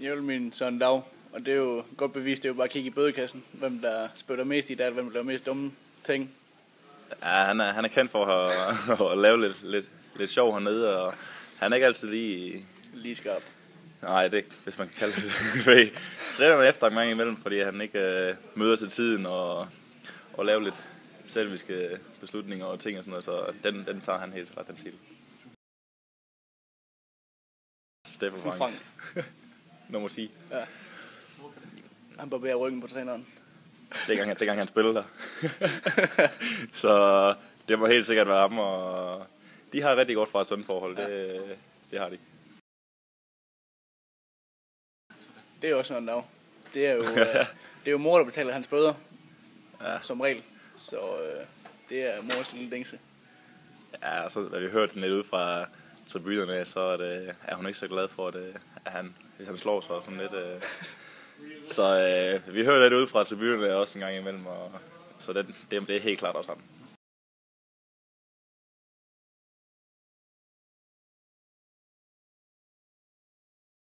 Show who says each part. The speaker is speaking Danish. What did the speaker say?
Speaker 1: Jeg vil min sådan dag, og det er jo godt bevist, det er jo bare at kigge i bødekassen, hvem der spiller mest i dag, hvem der laver mest dumme ting.
Speaker 2: Ja, han er kendt for at lave lidt sjov hernede, og han er ikke altid
Speaker 1: lige skarp.
Speaker 2: Nej, det hvis man kan kalde det. Trænerne efter en gang imellem, fordi han ikke møder til tiden og laver lidt selviske beslutninger og ting og sådan noget, så den tager han helt ret den til. Steffen Frank. Nummer 10.
Speaker 1: Ja. Han barberer ryggen på træneren.
Speaker 2: Dengang han spillede der. Så det må helt sikkert være ham, og de har rigtig godt fra et sundt forhold. Ja. Det har de.
Speaker 1: Det er jo også sådan noget. Det er jo mor, der betaler hans bøder. Ja. Som regel. Så det er mors lille dingse.
Speaker 2: Ja, så hvad vi hørte lidt ud fra tribunerne, så er hun ikke så glad for, at hvis han slår sig sådan lidt. Så vi hører lidt ud fra tribunerne også en gang imellem, og så det er helt klart også ham.